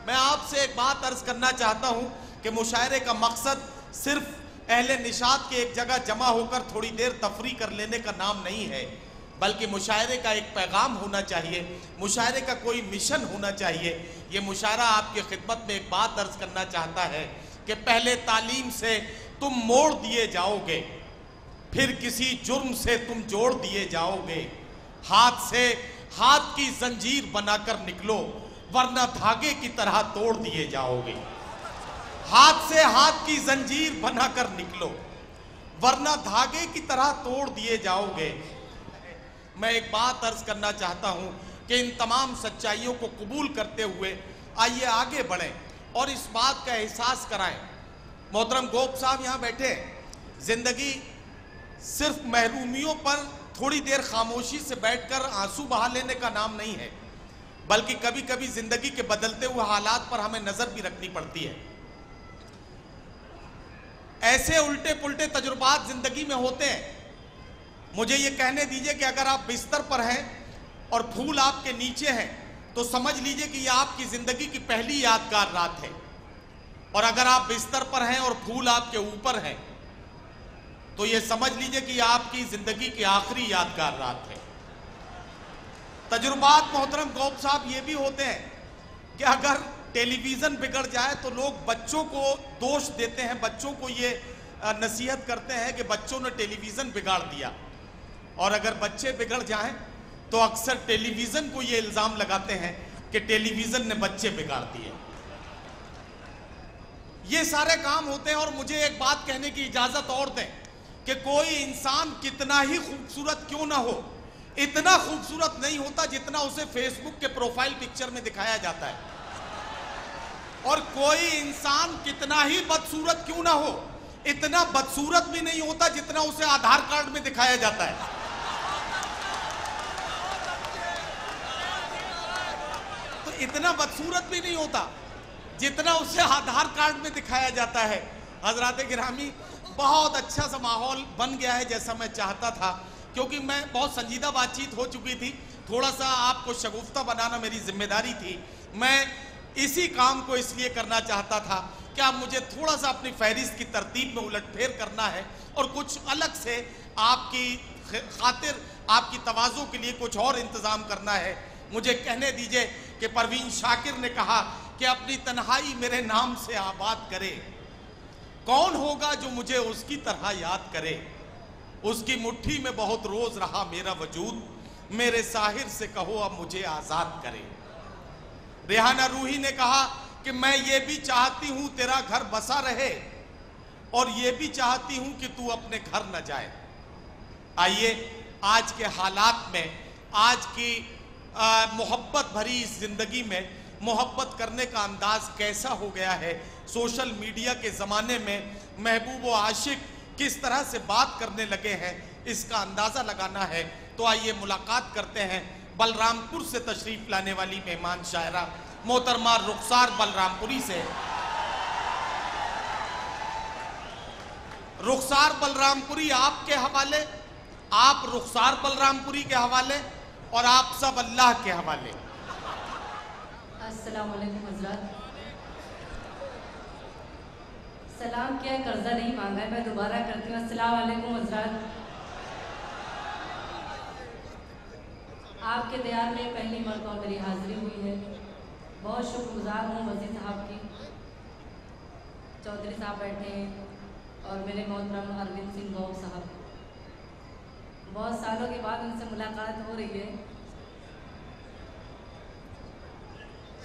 मैं आपसे एक बात अर्ज करना चाहता हूं कि मुशायरे का मकसद सिर्फ अहले निशात के एक जगह जमा होकर थोड़ी देर तफरी कर लेने का नाम नहीं है, बल्कि मुशायरे का एक पैगाम होना चाहिए, मुशायरे का कोई मिशन होना चाहिए। ये मुशायरा आपकी खिदमत में एक बात अर्ज करना चाहता है कि पहले तालीम से तुम मोड़ दिए जाओगे, फिर किसी जुर्म से तुम जोड़ दिए जाओगे। हाथ से हाथ की जंजीर बनाकर निकलो, वरना धागे की तरह तोड़ दिए जाओगे। हाथ से हाथ की जंजीर बनाकर निकलो, वरना धागे की तरह तोड़ दिए जाओगे। मैं एक बात अर्ज करना चाहता हूं कि इन तमाम सच्चाइयों को कबूल करते हुए आइए आगे बढ़ें और इस बात का एहसास कराएं। मोहतरम गोप साहब यहां बैठे हैं। जिंदगी सिर्फ महरूमियों पर थोड़ी देर खामोशी से बैठकर आंसू बहा लेने का नाम नहीं है, बल्कि कभी कभी जिंदगी के बदलते हुए हालात पर हमें नजर भी रखनी पड़ती है। ऐसे उल्टे पुल्टे तजुर्बात जिंदगी में होते हैं। मुझे ये कहने दीजिए कि अगर आप बिस्तर पर हैं और फूल आपके नीचे हैं तो समझ लीजिए कि यह आपकी जिंदगी की पहली यादगार रात है, और अगर आप बिस्तर पर हैं और फूल आपके ऊपर हैं तो यह समझ लीजिए कि यह आपकी जिंदगी की आखिरी यादगार रात है। तजुर्बात मोहतरम गौब साहब ये भी होते हैं कि अगर टेलीविजन बिगड़ जाए तो लोग बच्चों को दोष देते हैं, बच्चों को ये नसीहत करते हैं कि बच्चों ने टेलीविजन बिगाड़ दिया, और अगर बच्चे बिगड़ जाएं तो अक्सर टेलीविजन को ये इल्जाम लगाते हैं कि टेलीविजन ने बच्चे बिगाड़ दिए। ये सारे काम होते हैं। और मुझे एक बात कहने की इजाजत और दें कि कोई इंसान कितना ही खूबसूरत क्यों ना हो, इतना खूबसूरत नहीं होता जितना उसे फेसबुक के प्रोफाइल पिक्चर में दिखाया जाता है, और कोई इंसान कितना ही बदसूरत क्यों ना हो, इतना बदसूरत भी नहीं होता जितना उसे आधार कार्ड में दिखाया जाता है। तो इतना बदसूरत भी नहीं होता जितना उसे आधार कार्ड में दिखाया जाता है। हजरात गिरामी, बहुत अच्छा सा माहौल बन गया है जैसा मैं चाहता था, क्योंकि मैं बहुत संजीदा बातचीत हो चुकी थी, थोड़ा सा आपको शगुफ्ता बनाना मेरी जिम्मेदारी थी। मैं इसी काम को इसलिए करना चाहता था कि अब मुझे थोड़ा सा अपनी फहरिस्त की तरतीब में उलटफेर करना है और कुछ अलग से आपकी खातिर, आपकी तवाज़ु के लिए कुछ और इंतज़ाम करना है। मुझे कहने दीजिए कि परवीन शाकिर ने कहा कि अपनी तन्हाई मेरे नाम से आबाद करे, कौन होगा जो मुझे उसकी तरह याद करे। उसकी मुट्ठी में बहुत रोज रहा मेरा वजूद, मेरे साहिर से कहो अब मुझे आज़ाद करे। रेहाना रूही ने कहा कि मैं ये भी चाहती हूं तेरा घर बसा रहे, और ये भी चाहती हूं कि तू अपने घर न जाए। आइए आज के हालात में, आज की मोहब्बत भरी इस जिंदगी में मोहब्बत करने का अंदाज कैसा हो गया है, सोशल मीडिया के ज़माने में महबूब व आशिक किस तरह से बात करने लगे हैं, इसका अंदाज़ा लगाना है। तो आइए मुलाकात करते हैं बलरामपुर से तशरीफ लाने वाली मेहमान शायरा मोहतरमा रुखसार बलरामपुरी से। रुखसार बलरामपुरी आपके हवाले, आप रुखसार बलरामपुरी के हवाले, और आप सब अल्लाह के हवाले। अस्सलाम वालेकुम हज़रात। सलाम किया, कर्जा नहीं मांगा है, मैं दोबारा करती हूँ। अस्सलाम वालेकुम हज़रात। आपके दयार में पहली मरतबा मेरी हाज़िरी हुई है। बहुत शुक्रगुजार हूँ वज़ीर साहब की, चौधरी साहब बैठे हैं, और मेरे मोहतरम अरविंद सिंह गौब साहब। बहुत सालों के बाद उनसे मुलाकात हो रही है।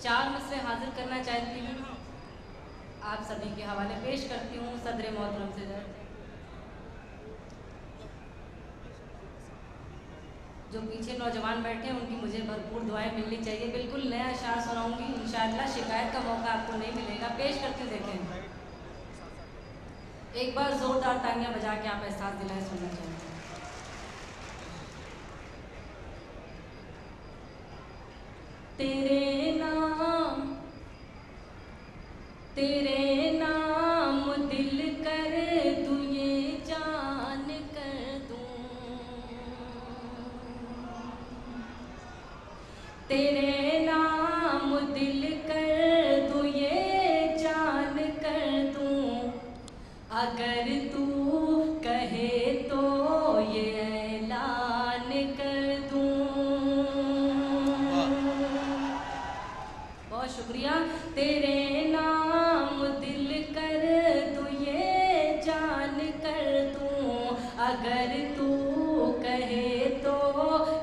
4 मिसरे हाजिर करना चाहती हूँ, आप सभी के हवाले पेश करती हूँ सदर मोहतरम से। जो पीछे नौजवान बैठे हैं उनकी मुझे भरपूर दुआएं मिलनी चाहिए। बिल्कुल नया अशार सुनाऊंगी, इंशाअल्लाह शिकायत का मौका आपको नहीं मिलेगा। पेश करके देखें, एक बार जोरदार तालियां बजा के आप एहसास दिलाएं, सुनना चाहिए। तेरे नाम दिल कर दूं, ये जान कर दूं, तेरे नाम दिल कर दूं, बहुत शुक्रिया। तेरे नाम दिल कर दूं, ये जान कर दूं, अगर तू कहे तो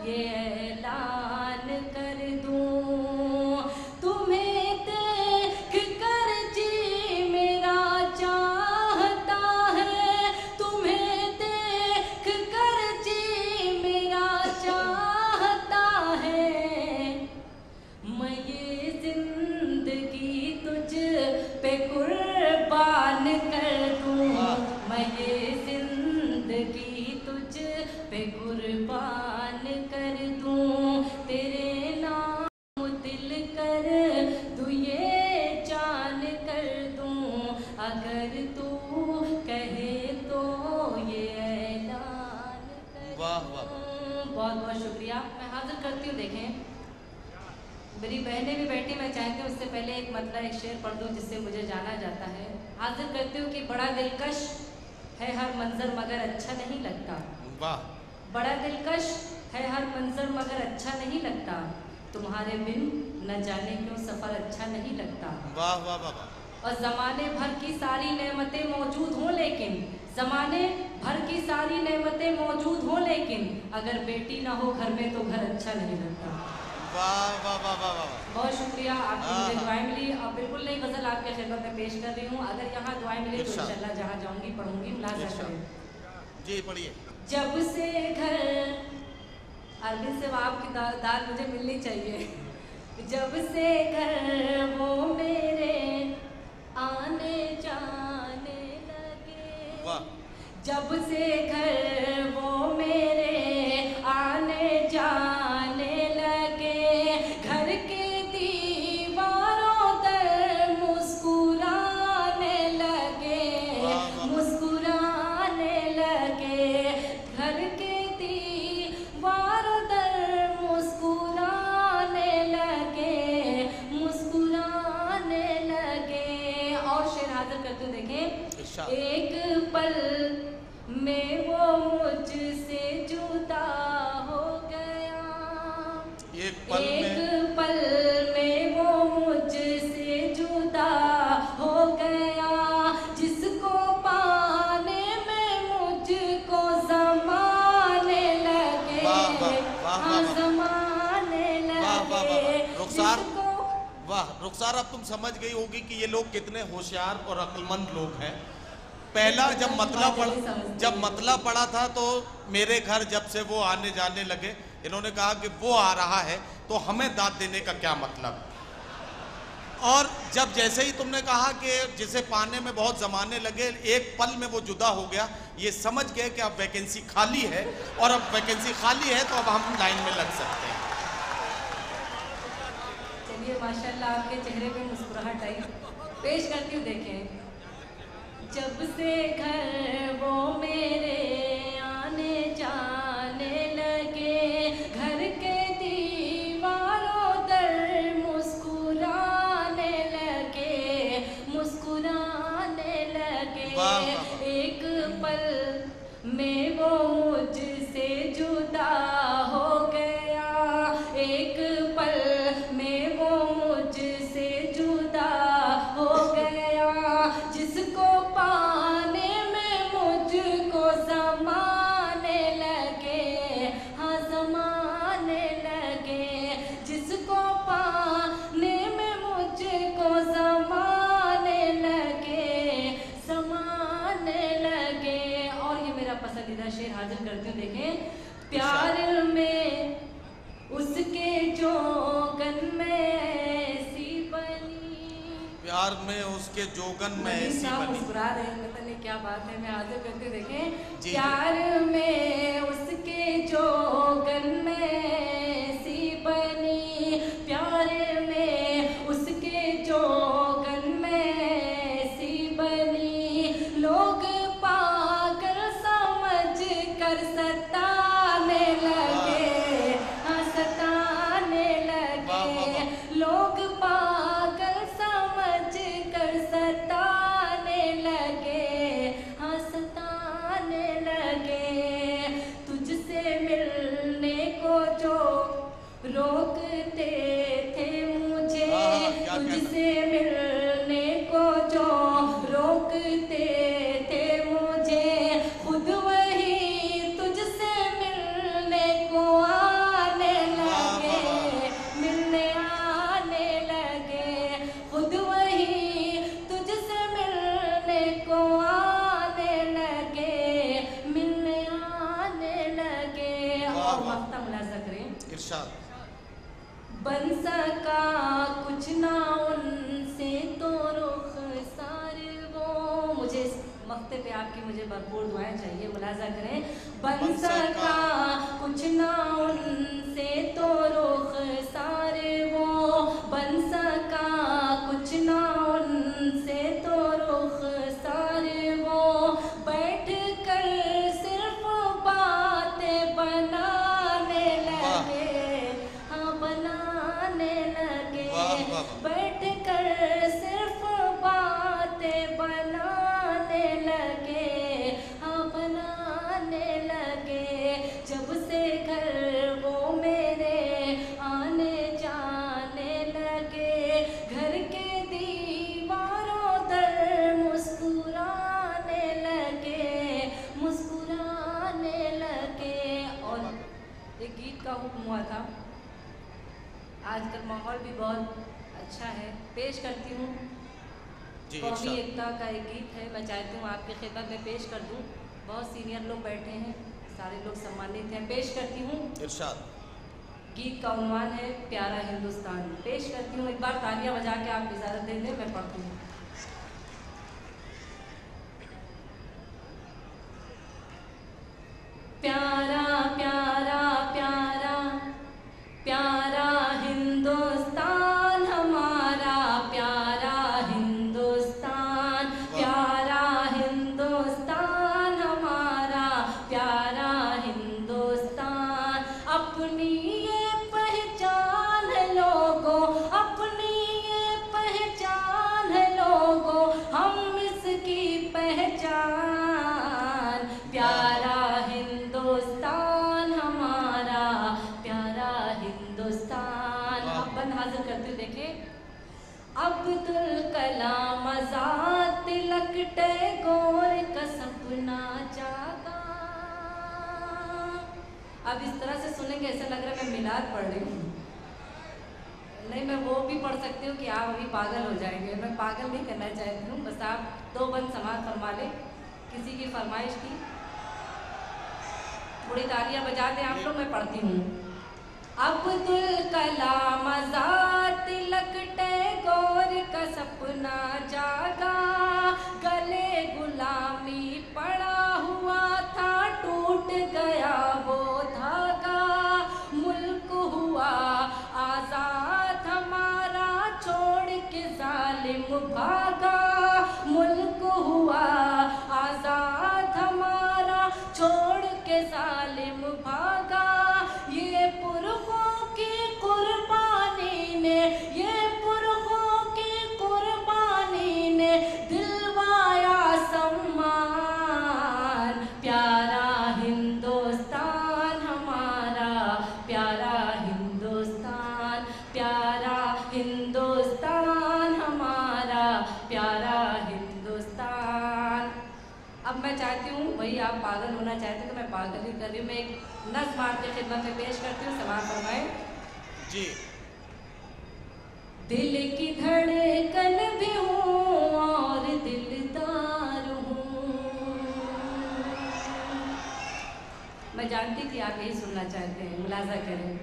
ये ऐलान कर दूं। तुम्हें देख कर जी मेरा चाहता है, तुम्हें देख कर जी मेरा चाहता है। मैं ये जिंदगी तुझ पे कुर्बान कर दूं, मैं ये जिंदगी तुझ पे कुर्बान कर दूं। तेरे नाम दिल कर दूं, ये जान कर दूं, अगर तू कहे तो ये ऐलान कर वाह वाह। दूं। बहुत बहुत शुक्रिया। मैं हाजिर करती हूँ। देखें मेरी बहनें भी बैठी, मैं चाहती हूँ उससे पहले एक मतलब एक शेर पढ़ दूँ जिससे मुझे जाना जाता है। हाजिर करती हूँ कि बड़ा दिलकश है हर मंजर मगर अच्छा नहीं लगता। वाह। बड़ा दिलकश है हर मंजर मगर अच्छा नहीं लगता, तुम्हारे बिन न जाने क्यों सफर अच्छा नहीं लगता। वाह वाह वाह वाह। और जमाने भर की सारी नेमतें मौजूद हों लेकिन, जमाने भर की सारी नेमतें मौजूद हों लेकिन, अगर बेटी ना हो घर में तो घर अच्छा नहीं लगता। वाह वाह वाह वाह वाह। बहुत शुक्रिया, आपकी मुझे दुआएं मिली और बिल्कुल नई गजल आपके खिदमत में पेश कर रही हूँ। अगर यहाँ दुआएं मिली तो इंशाल्लाह जहाँ जाऊँगी पढ़ूंगी। मुलाज़ा करें जी, पढ़िए। जब से घर, अरविंद से आपकी दाल मुझे मिलनी चाहिए। जब से घर वो मेरे आने जाने लगे, वाह। जब से घर वो मेरे आने जाने लगे, घर के दीवारों पर मुस्कुराने लगे, मुस्कुराने लगे, घर के दीवारों पर मुस्कुराने लगे, मुस्कुराने लगे। और शेर हाजिर करते देखें। एक पल में वो मुझसे जुदा हो गया, एक पल में वो मुझसे जुदा हो गया, जिसको पाने में मुझको ज़माने लगे, ज़माने लगे। रुखसार, वाह रुखसार, अब तुम समझ गई होगी कि ये लोग कितने होशियार और अक्लमंद लोग हैं। पहला जब मतला पड़ा था तो मेरे घर जब से वो आने जाने लगे, इन्होंने कहा कि वो आ रहा है तो हमें दाद देने का क्या मतलब। और जब जैसे ही तुमने कहा कि जिसे पाने में बहुत जमाने लगे, एक पल में वो जुदा हो गया, ये समझ गए कि अब वैकेंसी खाली है, और अब वैकेंसी खाली है तो अब हम लाइन में लग सकते हैं। चलिए माशाल्लाह आपके चेहरे पे मुस्कुराहट आई, पेश करती हूँ। देखें जब से घर वो मेरे आने जाने लगे, घर के दीवारों पर मुस्कुराने लगे, मुस्कुराने लगे। एक पल में वो मुझसे जुदा हो गया, एक पल में वो मुझसे जुदा हो गया, जिसको पाने में मुझको ज़माने लगे, हाँ ज़माने लगे, जिसको पाने में मुझको ज़माने लगे, ज़माने लगे। और ये मेरा पसंदीदा शेर हाजिर करती हूँ। देखें प्यार में उसके जोगन में ऐसी बनी, प्यार में उसके जोगन में ऐसी बनी। मुस्कुरा रहे हैं, पता नहीं क्या बात है। मैं हाजिर करके देखें प्यार में उसके जोगन में ऐसी बनी, प्यार में उसके जोगन में ऐसी बनी, लोग पागल समझ कर सताने लगे, हाँ सताने लगे, लोग पागल समझ कर सताने लगे, हाँ सताने लगे। तुझसे मिलने को जो तुझसे मिलने को जो रोकते थे मुझे, खुद वही तुझसे मिलने को आने लगे, मिलने आने लगे, खुद वही तुझसे मिलने को आने लगे, मिलने आने लगे। और मक्ता मुलाजा करें, इरशाद। बन सका कुछ ना उनसे तो रुखसार वो, मुझे इस मक्ते पे आपकी मुझे भरपूर दुआएं चाहिए, मुलाजा करें। बन सका कुछ ना उनसे तो रुखसार वो, बन सका कुछ ना उनसे तो रुखसार वो, बैठ कर सिर्फ बातें बनाने लगे, हाँ बनाने लगे, बैठ कर सिर्फ बातें बनाने लगे, हाँ बनाने लगे। जब से घर वो मेरे आने जाने लगे, घर के दीवारों दर मुस्कुराने लगे, मुस्कुराने लगे। और एक गीत का हुक्म हुआ था, आजकल माहौल भी बहुत अच्छा है, पेश करती हूँ। जी, कौमी इरशाद। एकता का एक गीत है, मैं चाहती हूँ आपकी खिदमत में पेश कर दूँ। बहुत सीनियर लोग बैठे हैं, सारे लोग सम्मानित हैं, पेश करती हूँ। इरशाद। गीत का उन्वान है प्यारा हिंदुस्तान, पेश करती हूँ। एक बार तालियां बजा के आप इजाज़त दे दें, मैं पढ़ती हूँ। प्यारा प्यारा प्यारा प्यारा हिंदुस्तान हमारा, प्यारा हिंदुस्तान, प्यारा हिंदुस्तान हमारा, प्यारा हिंदुस्तान। अपनी ये पहचान है लोगों, अपनी ये पहचान है लोगों, हम इसकी पहचान। प्यारा हिंदुस्तान हमारा, प्यारा हिंदुस्तान। अब बंद हाजिर करते हुए देखें। अब्दुल कलाम आजाद, तिलक टैगोर का सपना जागा। अब इस तरह से सुनेंगे ऐसा लग रहा है मैं मिलाद पढ़ रही हूँ। नहीं, मैं वो भी पढ़ सकती हूँ कि आप अभी पागल हो जाएंगे। मैं पागल नहीं करना चाहती हूँ, बस आप दो बंद समाज फरमा लें किसी की फरमाइश की। थोड़ी तालियां बजा दें आप लोग, मैं पढ़ती हूँ। अब्दुल कलाम आजाद, तिलक टैगोर का सपना जागा, गले गुलामी पड़ा हुआ था, टूट गया वो धागा, मुल्क हुआ आजाद हमारा, छोड़ के जालिम भागा, मुल्क हुआ आजाद हमारा, छोड़ के जालिम भागा। ये पुरखों की कुर्बानी ने, ये पुरखों की कुर्बानी ने दिलवाया सम्मान। प्यारा हिंदुस्तान हमारा, प्यारा हिंदुस्तान, प्यारा हिंदुस्तान हमारा, प्यारा हिंदुस्तान। अब मैं चाहती हूँ, वही आप पागल होना चाहते हैं तो मैं पागल ही कर रही हूँ। मैं एक नज़्म आपकी खिदमत में पेश करती हूँ, समाअत फरमाएं। जी। दिल की धड़कन भी हूँ और दिलदार हूँ। मैं जानती थी आप यही सुनना चाहते हैं, मुलाजा करें।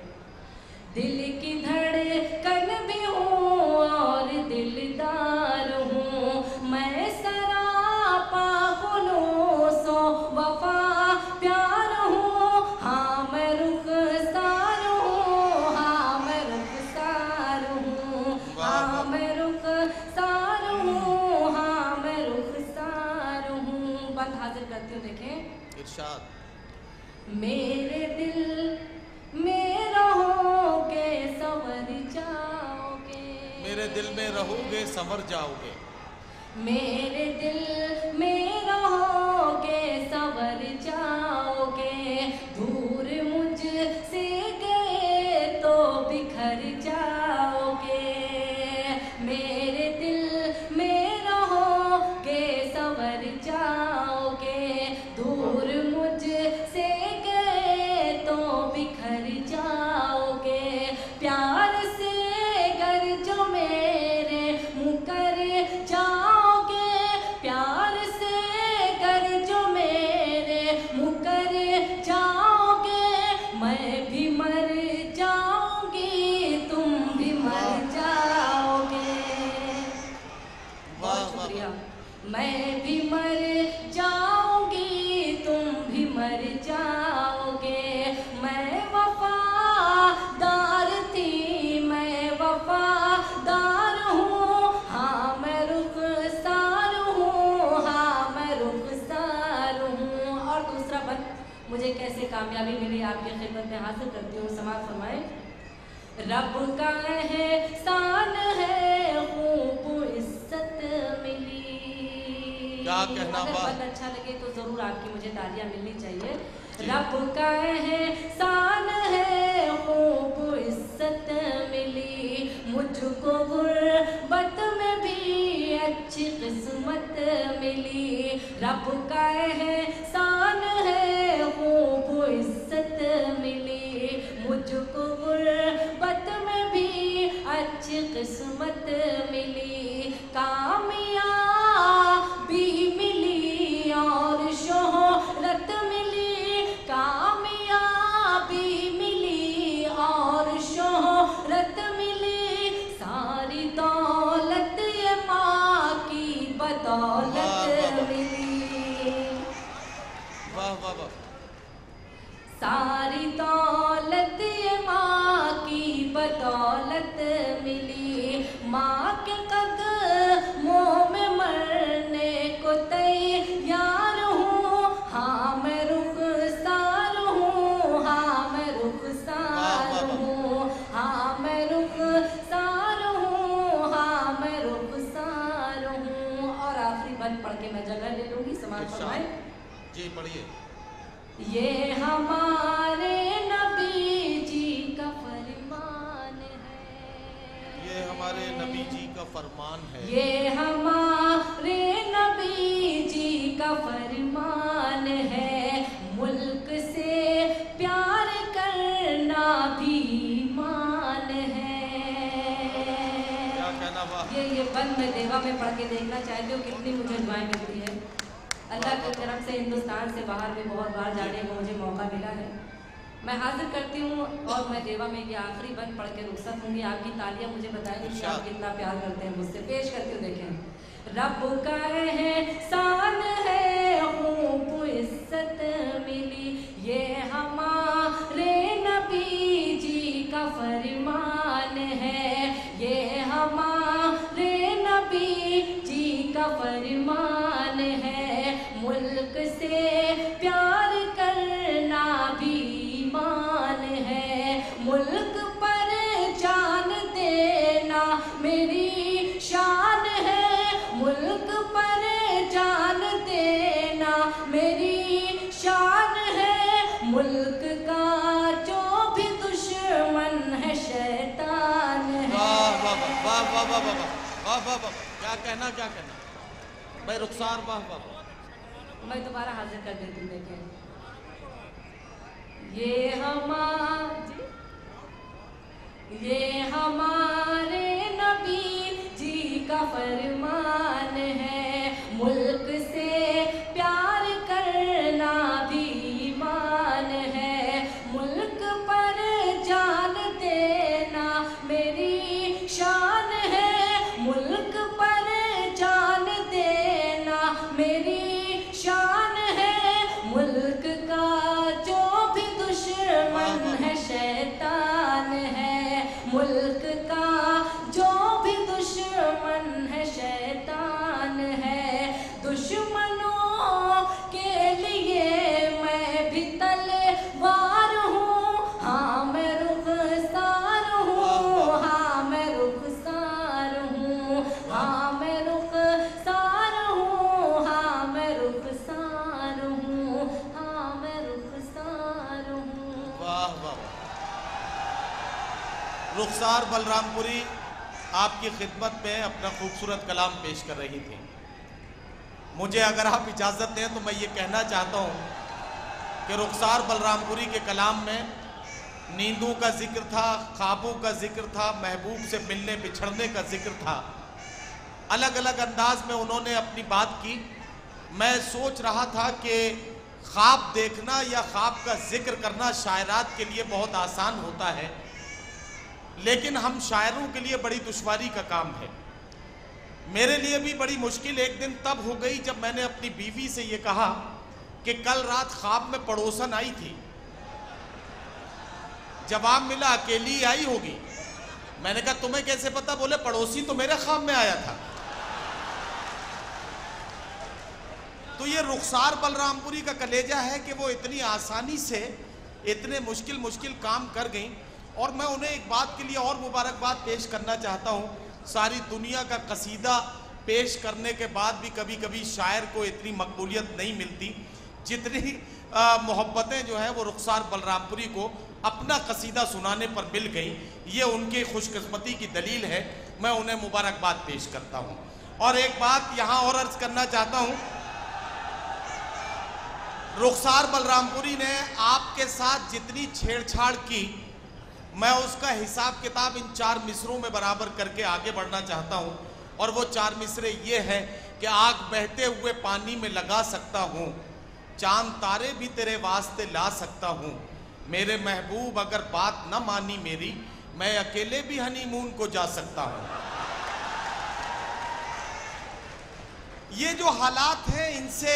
दिल की धड़कन भी हूँ और दिलदार हूँ, मैं सरापा खुलूसो वफा प्यार हूँ। हाँ मैं रुखसार हूँ, हाँ मैं रुखसार हूँ, हाँ मैं रुखसार हूँ, हाँ मैं रुखसार हूँ। बंद हाजिर करती हूँ, देखें। इरशाद। मेरे दिल में रहोगे संवर जाओगे, मेरे दिल में रहोगे संवर जाओगे, मेरे दिल में रहोगे संवर जाओगे। दूर मुझसे गए तो बिखर जाओगे, मेरे शुक्रिया। मैं भी मर जाऊंगी, तुम भी मर जाओगे, मैं वफादार थी, मैं वफादार हूँ, हाँ मैं रुखसार हूँ, हाँ मैं रुखसार हूँ। और दूसरा बंद मुझे कैसे कामयाबी मिली आपकी खिदमत में हासिल करती हूँ। समाज फरमाए। रब का एहसान है, खूब इज्जत मिली। क्या कहना। अगर बहुत अच्छा लगे तो जरूर आपकी मुझे तालियां मिलनी चाहिए। रब का एहसान है, खूब इज्जत मिली, मुझको गुर्बत में भी अच्छी किस्मत मिली। रब का एहसान है, खूब इज्जत मिली, मुझको गुर्बत में भी अच्छी किस्मत मिली। कामयाबी मिली और शोहरत मिली, कामयाबी मिली और शोहरत मिली, सारी दौलत ये माँ की बदौलत मिली। वाह वाह वाह। सारी दौलत ये माँ की बदौलत मिली, माँ के कदमों में मरने को तैयार हूँ, हाँ मैं रुखसार हूँ, हाँ मैं रुखसार हूँ, हाँ मैं रुखसार हूँ, हाँ मैं रुखसार हूँ। और आखिरी बंद पढ़ के मैं जगह ले लूँगी। समाज फरमाए। जी पढ़िए। ये हमारे नबी जी का फरमान है, ये हमारे नबी जी का फरमान है, ये हमारे नबी जी का फरमान है, मुल्क से प्यार करना भी ईमान है। क्या कहना। वाह। ये बंद मैं देवा में पढ़ के देखना चाहती हूँ कितनी मुझे दुआएं मिलती है। अल्लाह के करम से हिंदुस्तान से बाहर भी बहुत बार जाने को मुझे मौका मिला है। मैं हाजिर करती हूँ और मैं देवा में ये आखिरी बंद पढ़ के रुखसत होंगी। आपकी तालियां मुझे बताएंगी कि आप कितना प्यार करते हैं मुझसे। पेश करती हूँ, देखें। रब का एहसान है, खूब इज्जत मिली, ये हमारे नबी जी का फरमान है, ये हमारे नबी जी का फरमान है, मुल्क से प्यार करना भी ईमान है, मुल्क पर जान देना मेरी शान है, मुल्क पर जान देना मेरी शान है, मुल्क का जो भी दुश्मन है शैतान है। वाह वाह वाह वाह वाह वाह वाह वाह वाह। क्या कहना, क्या कहना भाई रुखसार। वाह वाह। मैं दोबारा हाजिर कर देती हूँ। देखें, ये हमारे नबी जी का फरमान है, मुल्क से प्यार करना भी ईमान है, मुल्क पर जान देना मेरी शान है, मुल्क पर जान देना मेरी शान है, मुल्क का जो भी दुश्मन है शैतान है, मुल्क का जो भी दुश्मन है शैतान है, दुश्मनों के लिए मैं भी तलवार हूँ, हाँ मैं रुखसार हूँ, हाँ मैं रुखसार हूँ, हाँ मैं रुखसार हूँ, हाँ मैं रुखसार हूँ, हाँ मैं रुखसार हूँ। वाह वाह। रुखसार बलरामपुरी आपकी खिदमत में अपना खूबसूरत कलाम पेश कर रही थी। मुझे अगर आप इजाज़त दें तो मैं ये कहना चाहता हूँ कि रुखसार बलरामपुरी के कलाम में नींदों का जिक्र था, ख्वाबों का जिक्र था, महबूब से मिलने बिछड़ने का जिक्र था। अलग अलग अंदाज में उन्होंने अपनी बात की। मैं सोच रहा था कि ख्वाब देखना या ख्वाब का जिक्र करना शायरात के लिए बहुत आसान होता है, लेकिन हम शायरों के लिए बड़ी दुश्वारी का काम है। मेरे लिए भी बड़ी मुश्किल एक दिन तब हो गई जब मैंने अपनी बीवी से ये कहा कि कल रात ख्वाब में पड़ोसन आई थी। जवाब मिला अकेली आई होगी। मैंने कहा तुम्हें कैसे पता? बोले पड़ोसी तो मेरे ख्वाब में आया था। तो ये रुखसार बलरामपुरी का कलेजा है कि वो इतनी आसानी से इतने मुश्किल काम कर गई। और मैं उन्हें एक बात के लिए और मुबारकबाद पेश करना चाहता हूँ। सारी दुनिया का कसीदा पेश करने के बाद भी कभी कभी शायर को इतनी मकबूलियत नहीं मिलती जितनी मोहब्बतें जो हैं वो रुखसार बलरामपुरी को अपना कसीदा सुनाने पर मिल गई। ये उनकी खुशकिस्मती की दलील है। मैं उन्हें मुबारकबाद पेश करता हूँ। और एक बात यहाँ और अर्ज करना चाहता हूँ, रुखसार बलरामपुरी ने आपके साथ जितनी छेड़छाड़ की, मैं उसका हिसाब किताब इन 4 मिसरों में बराबर करके आगे बढ़ना चाहता हूँ। और वो 4 मिसरे ये हैं कि आग बहते हुए पानी में लगा सकता हूँ, चांद तारे भी तेरे वास्ते ला सकता हूँ, मेरे महबूब अगर बात न मानी मेरी, मैं अकेले भी हनीमून को जा सकता हूँ। ये जो हालात हैं इनसे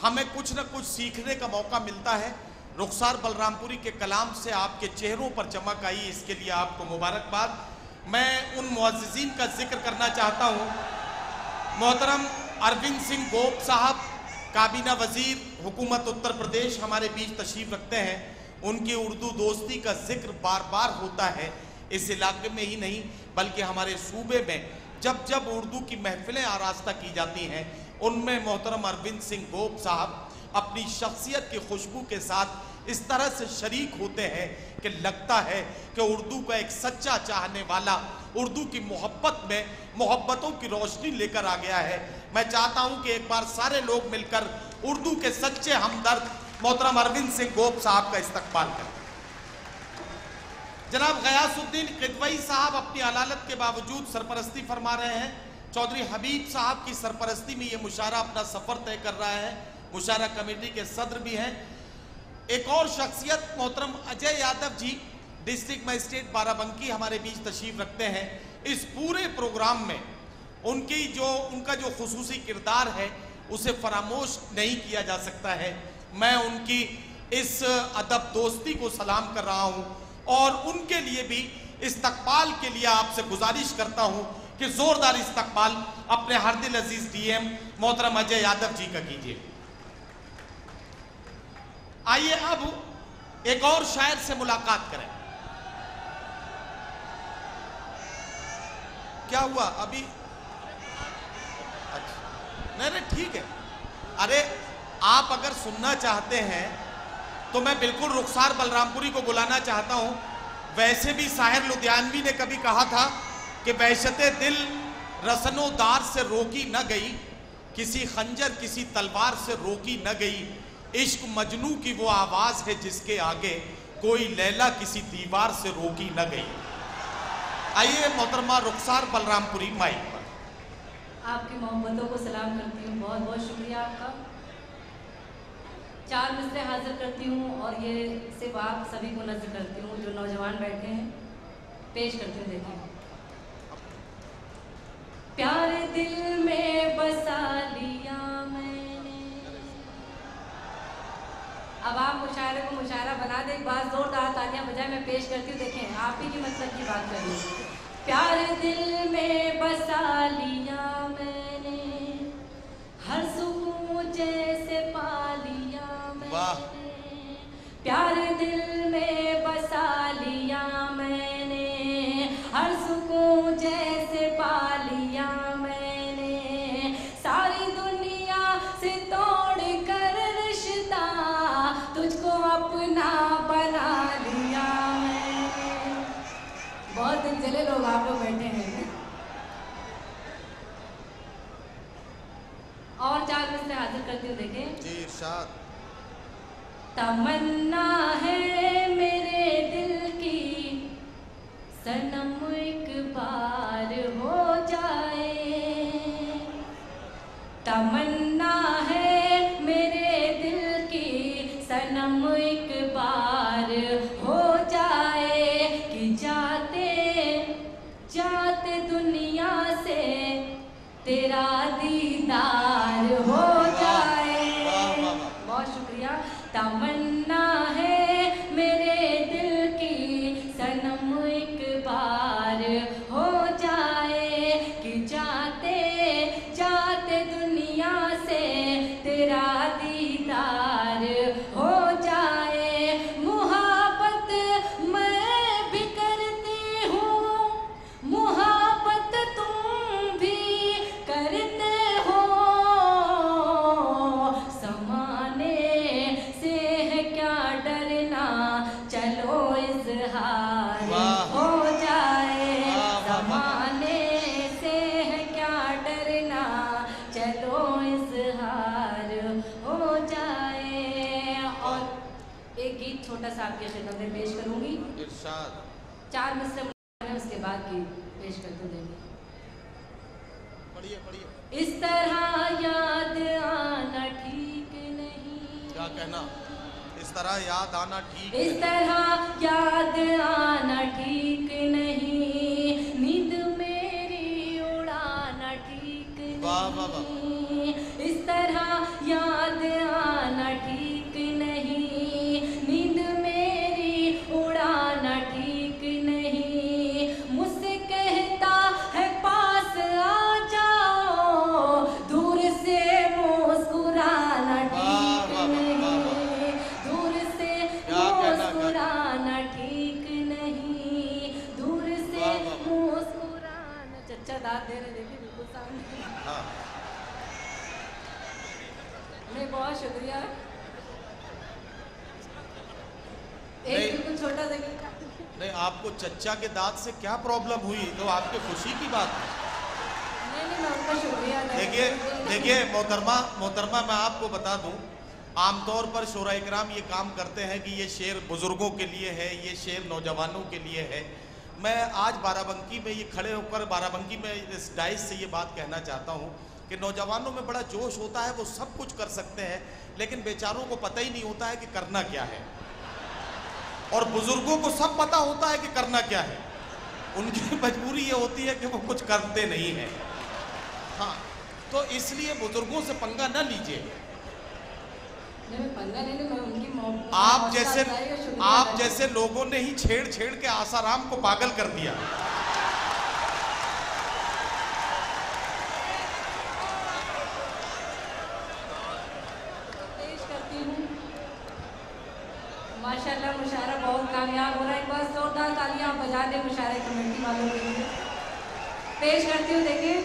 हमें कुछ न कुछ सीखने का मौका मिलता है। रुखसार बलरामपुरी के कलाम से आपके चेहरों पर चमक आई, इसके लिए आपको मुबारकबाद। मैं उन मुअज़्ज़िज़ीन का जिक्र करना चाहता हूँ। मोहतरम अरविंद सिंह गोप साहब, काबीना वजीर हुकूमत उत्तर प्रदेश, हमारे बीच तशरीफ रखते हैं। उनकी उर्दू दोस्ती का जिक्र बार बार होता है, इस इलाके में ही नहीं बल्कि हमारे सूबे में जब जब उर्दू की महफिलें आरास्ता की जाती हैं, उनमें मोहतरम अरविंद सिंह गोप साहब अपनी शख्सियत की खुशबू के साथ इस तरह से शरीक होते हैं कि लगता है कि उर्दू का एक सच्चा चाहने वाला उर्दू की मोहब्बत में मोहब्बतों की रोशनी लेकर आ गया है। मैं चाहता हूं कि एक बार सारे लोग मिलकर उर्दू के सच्चे हमदर्द मोहतरम अरविंद सिंह गोप साहब का इस्तकबाल करें। जनाब गयासुद्दीन किदवई साहब अपनी अलालत के बावजूद सरपरस्ती फरमा रहे हैं। चौधरी हबीब साहब की सरपरस्ती में ये मुशायरा अपना सफ़र तय कर रहा है। मुशायरा कमेटी के सदर भी हैं। एक और शख्सियत मोहतरम अजय यादव जी, डिस्ट्रिक्ट मजिस्ट्रेट बाराबंकी, हमारे बीच तशरीफ रखते हैं। इस पूरे प्रोग्राम में उनका जो खुसूसी किरदार है उसे फरामोश नहीं किया जा सकता है। मैं उनकी इस अदब दोस्ती को सलाम कर रहा हूँ और उनके लिए भी इस्तकबाल के लिए आपसे गुजारिश करता हूँ कि जोरदार इस्तकबाल अपने हरदिल अजीज डीएम मोहतरम अजय यादव जी का कीजिए। आइए अब एक और शायर से मुलाकात करें। क्या हुआ अभी? अच्छा नहीं ठीक है। अरे आप अगर सुनना चाहते हैं तो मैं बिल्कुल रुखसार बलरामपुरी को बुलाना चाहता हूं। वैसे भी साहिर लुधियानवी ने कभी कहा था कि वहशते दिल रसनोदार से रोकी न गई, किसी खंजर किसी तलवार से रोकी न गई, इश्क मजनू की वो आवाज है जिसके आगे कोई लैला किसी दीवार से रोकी न गई। आइए मोहतरमा रुखसार बलरामपुरी माइक पर। आपकी मोहब्बतों को सलाम करती हूँ, बहुत बहुत शुक्रिया आपका। 4 मिसरे हाजिर करती हूँ और ये सिर्फ आप सभी को नज़र करती हूँ जो नौजवान बैठे हैं, पेश करती हूँ। देखिए, प्यार दिल में बसा लिया मैंने। अब आप मुशायरे को मुशायरा बना दे, एक बार जोरदार तालियां बजाए, मैं पेश करती हूँ। देखें, आप ही की मतलब की बात कर रही हूँ। प्यार दिल में बसा लिया मैंने, हर सुकून जैसे पा लिया मैंने, प्यार दिल में बसा लिया मैंने, हर सुकून जैसे पा लिया मैंने, सारी दुनिया से तोड़ कर रिश्ता तुझको अपना बना लिया मैंने। बहुत दिलजले लोग आप लोग बैठे हैं। और 4 मिसरे हाजिर करती हूँ। देखें जी, इरशाद। तमन्ना है मेरे दिल की सनम एक बार हो जाए, तमन्ना है मेरे दिल की सनम एक बार हो जाए, कि जाते जाते दुनिया से तेरा दीदार हो जाए। वाह, वाह, वाह। बहुत शुक्रिया। तमन्ना है मेरे दिल की सनम एक बार हो जाए कि जाते जाते दुनिया से तेरा दीदार हो जाए। मुहब्बत मैं भी करती हूँ, मुहब्बत तुम भी करते हो, समाने से है क्या डरना, चलो इजहार वाह। हो जाए। वाह, वाह, वाह। समाने से है क्या डरना, चलो इजहार हो जाए। और एक गीत छोटा सा आपके खिदमत में पेश करूंगी। इरशाद। 4 मिसरे बोलने, उसके बाद गीत पेश करते देंगे। पढ़िए पढ़िए। इस तरह याद आना ठीक नहीं, क्या कहना? इस तरह याद आना ठीक इस नहीं। तरह याद आना ठीक नहीं, नींद मेरी उड़ाना ठीक वाह, वाह, वाह। नहीं। इस तरह याद आना ठीक नहीं, नींद मेरी उड़ाना ठीक नहीं। मुझसे कहता है पास आ जाओ, दूर से मुस्कुराना वाह, ठीक वाह, वाह, वाह, वाह। नहीं, दूर से क्या कहना, मुस्कुराना ठीक नहीं, दूर से वाह, वाह, वाह। मुस्कुराना। चच्चा दाद दे रहे, देखिए बिल्कुल सामने। हाँ। नहीं, बहुत शुक्रिया। नहीं। एक बिल्कुल छोटा सा गीत। नहीं, आपको चच्चा के दांत से क्या प्रॉब्लम हुई? तो आपके खुशी की बात है। नहीं, मैं उनका शुक्रिया अदा देखिए करती हूँ। देखिए मोहतरमा मैं आपको बता दूं, आमतौर पर शोरा इकराम ये काम करते हैं कि ये शेर बुजुर्गों के लिए है, ये शेर नौजवानों के लिए है। मैं आज बाराबंकी में ये खड़े होकर बाराबंकी में इस डाइस से ये बात कहना चाहता हूँ कि नौजवानों में बड़ा जोश होता है, वो सब कुछ कर सकते हैं, लेकिन बेचारों को पता ही नहीं होता है कि करना क्या है। और बुजुर्गों को सब पता होता है कि करना क्या है, उनकी मजबूरी ये होती है कि वो कुछ करते नहीं हैं। हाँ, तो इसलिए बुजुर्गों से पंगा न लीजिए। नहीं, मैं पंगा नहीं लूँ, मैं उनकी आप जैसे लोगों ने ही छेड़ छेड़ के आसाराम को पागल कर दिया। पेश करती हूँ। माशाल्लाह मुशायरा बहुत कामयाब हो रहा है। एक बार जोरदार तालियां बजा दें मुशायरे कमेटी वालों के लिए। पेश करती हूँ, देखिए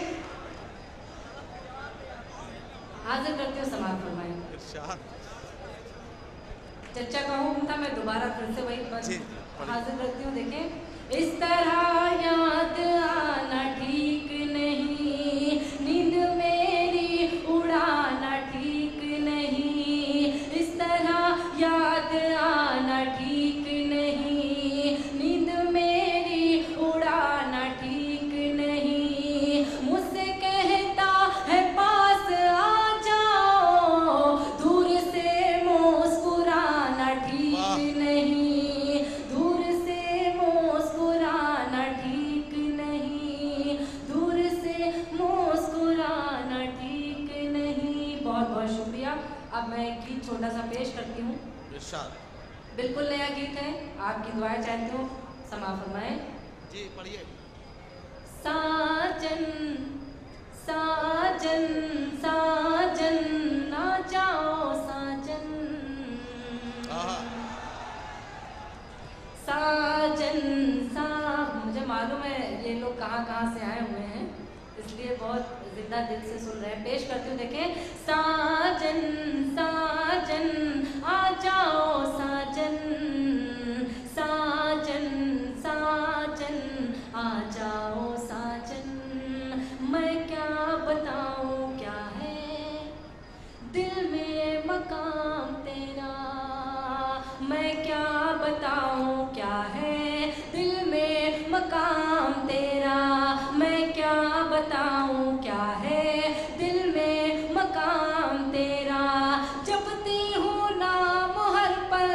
हाजिर करती हूँ, समाप्त फरमाएं। इरशाद। चच्चा का हुक्म था, मैं दोबारा फिर से वही बात जी, पढ़िए। हाजिर करती हूँ। देखें, इस तरह याद आना ठीक नहीं, नींद मेरी उड़ाना ठीक नहीं। इस तरह याद आना ठीक नहीं, नींद मेरी उड़ाना ठीक नहीं। मुझसे कहता है पास आ जाओ, दूर से मुस्कुराना ठीक वाह। नहीं, दूर से मुस्कुराना ठीक नहीं, दूर से मुस्कुराना ठीक नहीं। बहुत बहुत शुक्रिया। अब मैं एक गीत छोटा सा पेश करती हूँ। इरशाद। बिल्कुल नया गीत है, आपकी दुआएं चाहती हूँ, समाप्त फरमाएं। जी पढ़िए। साजन साजन साजन ना जाओ साजन, आहा। साजन सा। मुझे मालूम है ये लोग कहाँ कहाँ से आए हुए हैं, इसलिए बहुत जिंदा दिल से सुन रहे हैं। पेश करती हूँ, देखें, साजन साजन आ जाओ साजन, साजन साजन आ जाओ साजन। मैं क्या बताऊँ क्या है दिल में मकाम तेरा, मैं क्या बताऊँ क्या है दिल में मकाम तेरा, मैं क्या बताऊँ क्या है दिल में मकाम तेरा। जपती हूँ नाम हर पल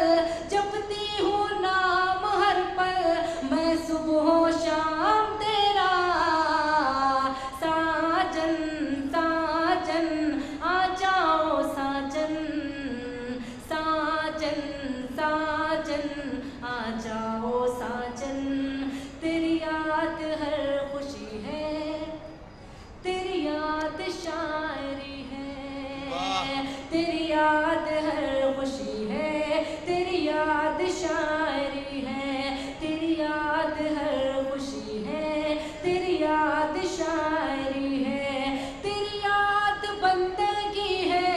शायरी है, वाह। तेरी याद हर खुशी है, तेरी याद शायरी है, तेरी याद हर खुशी है, तेरी याद शायरी है, तेरी याद बंदगी है,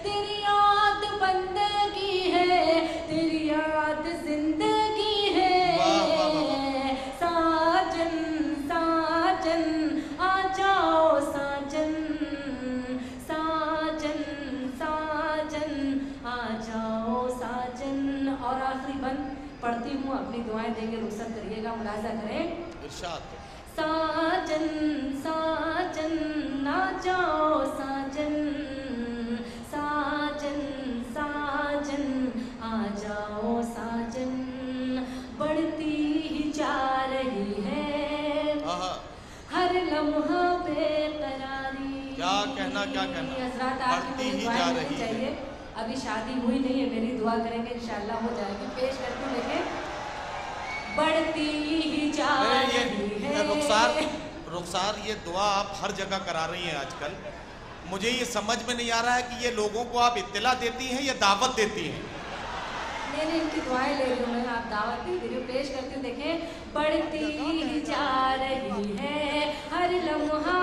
तेरी याद बंदगी है, तेरी याद जिंदगी है। वाह, वाह, वाह। साजन साजन आ जाओ साजन, साजन साजन आ जाओ साजन। और आखिरी बंद पढ़ती हूँ, अपनी दुआएं देंगे, रुखसत करिएगा, मुलाजा करें। इरशाद। साजन साजन आ जाओ साजन, साजन साजन आ जाओ साजन। बढ़ती ही जा रही है आहा, हर लम्हा बेकरारी। क्या कहना, क्या कहना। हज़रात आपकी बढ़ती मुझे ही दुआएं जा लेनी रही है। चाहिए। अभी शादी हुई नहीं है मेरी, दुआ करेंगे इंशाल्लाह हो जाएगी। पेश करती हूँ, देखें। बढ़ती ही जा रही ये है। रुखसार ये दुआ आप हर जगह करा रही हैं आजकल। मुझे ये समझ में नहीं आ रहा है कि ये लोगों को आप इत्तला देती हैं या दावत देती हैं। नहीं, इनकी दुआएं ले रही हूँ मैं, आप दावत दे रही हूँ। पेश करती हूँ, देखें। बढ़ती ही जा रही है हर लम्हा